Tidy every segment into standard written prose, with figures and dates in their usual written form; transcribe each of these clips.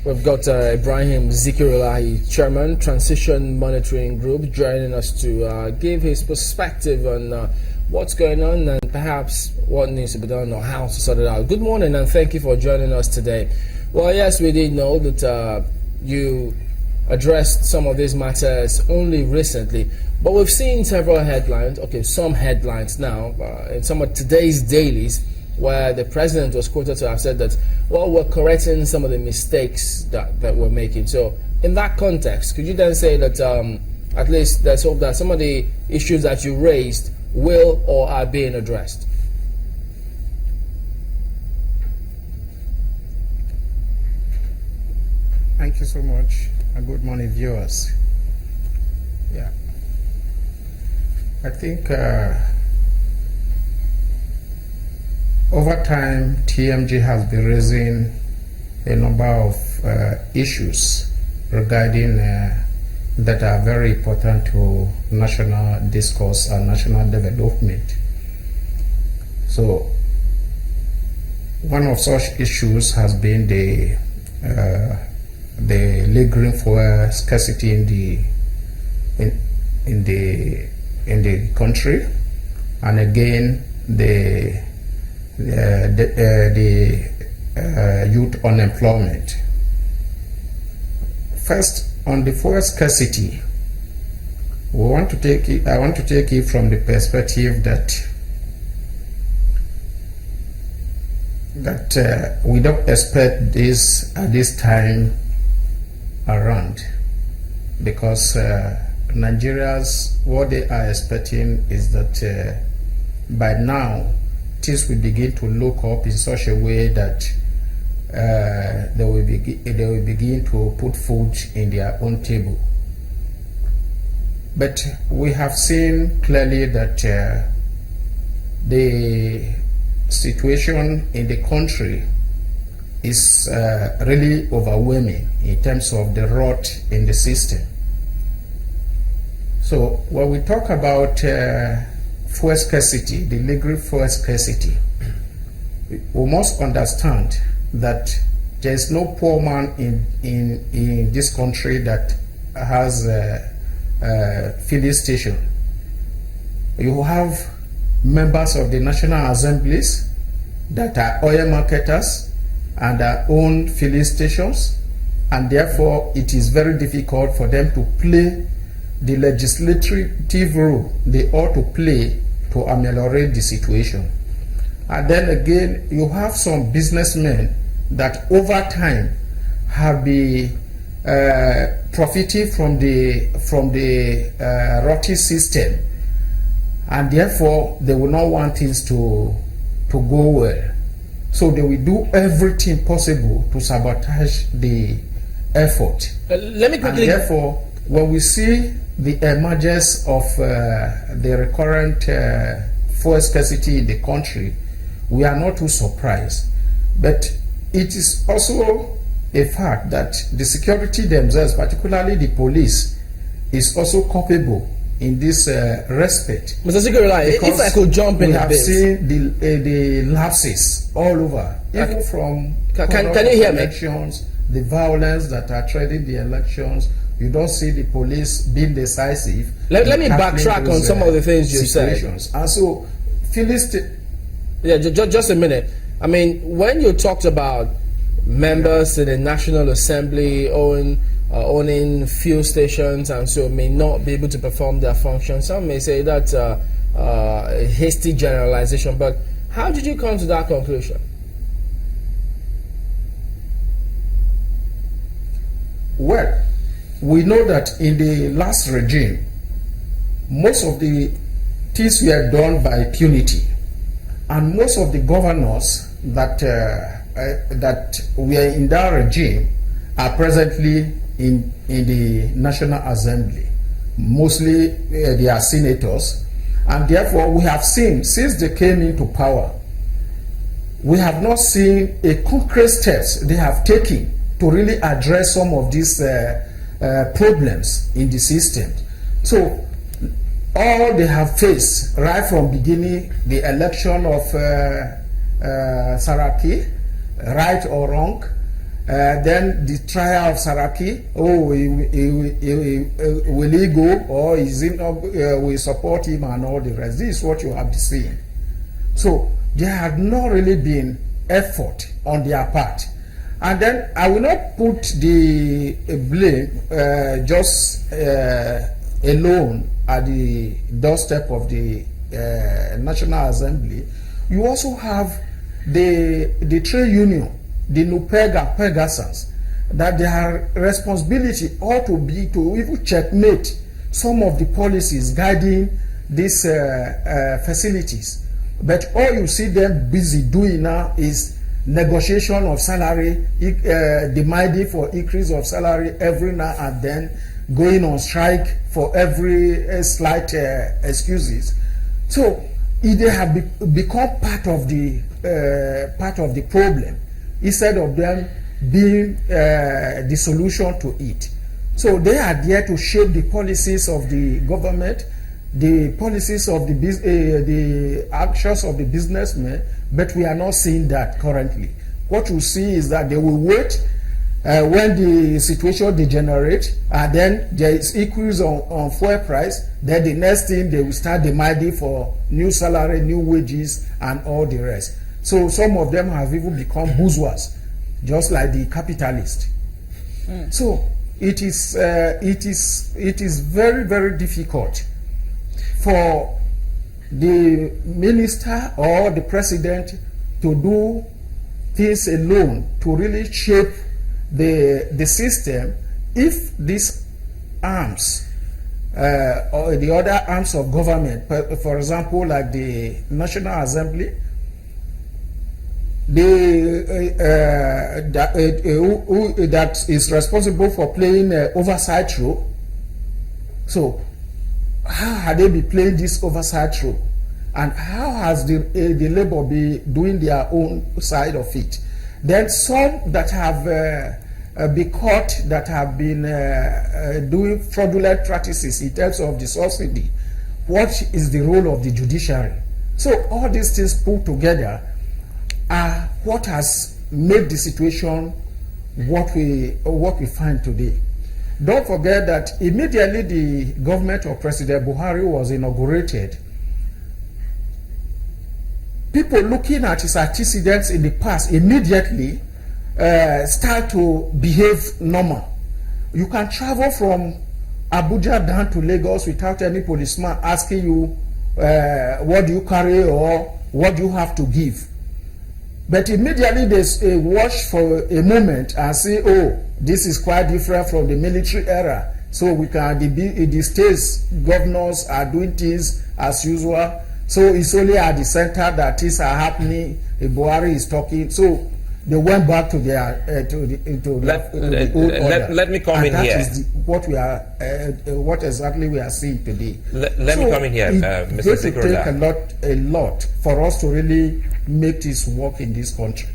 We've got Ibrahim Zikirullahi, Chairman, Transition Monitoring Group, joining us to give his perspective on what's going on and perhaps what needs to be done or how to sort it out. Good morning and thank you for joining us today. Well, yes, we did know that you addressed some of these matters only recently, but we've seen several headlines, some headlines now in some of today's dailies, where the president was quoted to have said that, well, we're correcting some of the mistakes that we're making. So in that context, could you then say that at least there's hope that some of the issues that you raised will or are being addressed? Thank you so much. Good morning, viewers. Yeah, I think over time, TMG has been raising a number of issues regarding that are very important to national discourse and national development. So, one of such issues has been the lingering fuel scarcity in the country, and again the youth unemployment. First, on the fuel scarcity, I want to take it from the perspective that we don't expect this at this time around, because Nigerians, what they are expecting is that by now things will begin to look up in such a way that they will begin to put food in their own table. But we have seen clearly that the situation in the country is really overwhelming in terms of the rot in the system. So when we talk about fuel scarcity, the legal fuel scarcity, we must understand that there is no poor man in this country that has a filling station. You have members of the National Assemblies that are oil marketers and their own filling stations, and therefore it is very difficult for them to play the legislative role they ought to play to ameliorate the situation. And then again, you have some businessmen that over time have been profiting from the rotten system, and therefore they will not want things to go well. So they will do everything possible to sabotage the effort. Let me quickly. And therefore, when we see the emergence of the recurrent fuel scarcity in the country, we are not too surprised. But it is also a fact that the security themselves, particularly the police, is also culpable in this respect. Mr. Zikirullahi, if I could jump in a bit. We have seen the lapses all over, even from can you hear me? Elections, the violence that are threatening the elections. You don't see the police being decisive. Let me backtrack on some of the things you said. And so, just a minute. I mean, when you talked about members in the National Assembly owning fuel stations and so may not be able to perform their function, some may say that's a hasty generalization, but how did you come to that conclusion? Well, we know that in the last regime, most of the things were done by impunity, and most of the governors that were in that regime are presently in the National Assembly. Mostly they are senators, and therefore we have seen, since they came into power, we have not seen a concrete steps they have taken to really address some of these problems in the system. So all they have faced right from beginning, the election of Saraki, right or wrong, Then the trial of Saraki, will he go, or is he not, we support him and all the rest. This is what you have been seeing. So there had not really been effort on their part. And then I will not put the blame just alone at the doorstep of the National Assembly. You also have the trade union, the Pegasans, that their responsibility ought to be to even checkmate some of the policies guiding these facilities. But all you see them busy doing now is negotiation of salary, demanding for increase of salary every now and then, going on strike for every slight excuses. So they have become part of the problem instead of them being the solution to it. So they are there to shape the policies of the government, the policies of the actions of the businessmen, but we are not seeing that currently. What you see is that they will wait when the situation degenerates, and then there is increase on fuel price. Then the next thing, they will start demanding for new salary, new wages, and all the rest. So some of them have even become bourgeois, just like the capitalists. So it is very, very difficult for the minister or the president to do things alone to really shape the system if these arms or the other arms of government, for example, like the National Assembly, that is responsible for playing oversight role. So how have they been playing this oversight role, and how has the labor been doing their own side of it? Then some that have been caught, that have been doing fraudulent practices in terms of the subsidy. What is the role of the judiciary? So all these things put together are what has made the situation what we find today. Don't forget that immediately the government of President Buhari was inaugurated, people looking at his antecedents in the past immediately start to behave normal. You can travel from Abuja down to Lagos without any policeman asking you what do you carry or what do you have to give. But immediately they watch for a moment and say, oh, this is quite different from the military era. So we can, the states governors are doing things as usual. So it's only at the center that things are happening. Buhari is talking. So they went back to their the old order. Let me come in here. That is what we are, what exactly we are seeing today. Let me come in here, Mr. Zikirullahi. It will take a lot for us to really make this work in this country.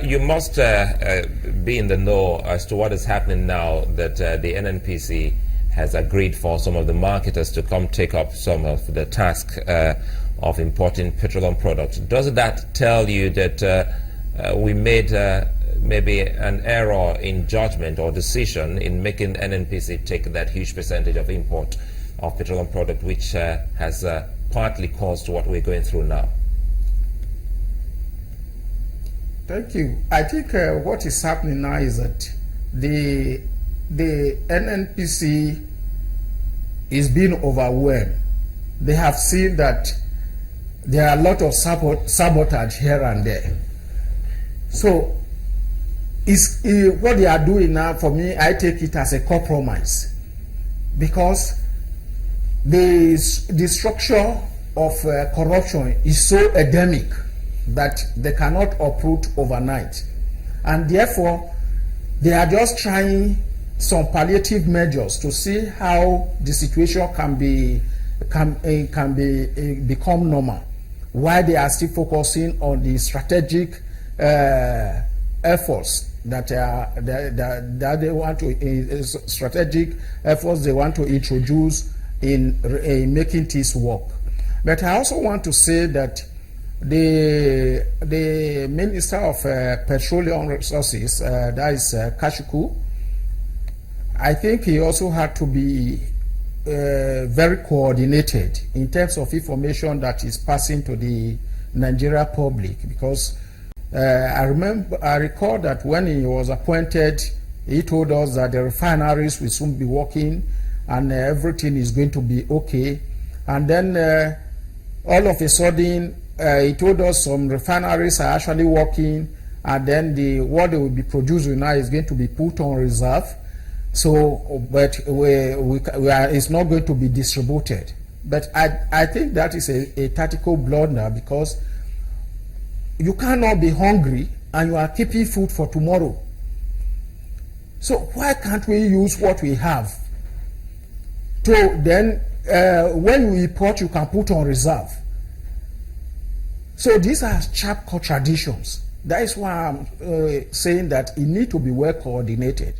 You must be in the know as to what is happening now that the NNPC has agreed for some of the marketers to come take up some of the task of importing petroleum products. Does that tell you that we made maybe an error in judgment or decision in making NNPC take that huge percentage of import of petroleum product, which has partly caused what we're going through now? Thank you. I think what is happening now is that the NNPC is being overwhelmed. They have seen that there are a lot of sabotage here and there. So what they are doing now, for me, I take it as a compromise, because the structure of corruption is so endemic that they cannot uproot overnight, and therefore they are just trying some palliative measures to see how the situation can become normal, while they are still focusing on the strategic efforts that they want to they want to introduce in making this work. But I also want to say that the Minister of Petroleum Resources, that is Kashiku, I think he also had to be very coordinated in terms of information that is passing to the Nigeria public, because I recall that when he was appointed, he told us that the refineries will soon be working and everything is going to be okay. And then all of a sudden, he told us some refineries are actually working, and then what they will be producing now is going to be put on reserve. So, but it's not going to be distributed. But I think that is a tactical blunder, because you cannot be hungry and you are keeping food for tomorrow. So why can't we use what we have? So then when you import, you can put on reserve. So these are sharp contradictions. That is why I'm saying that it needs to be well coordinated.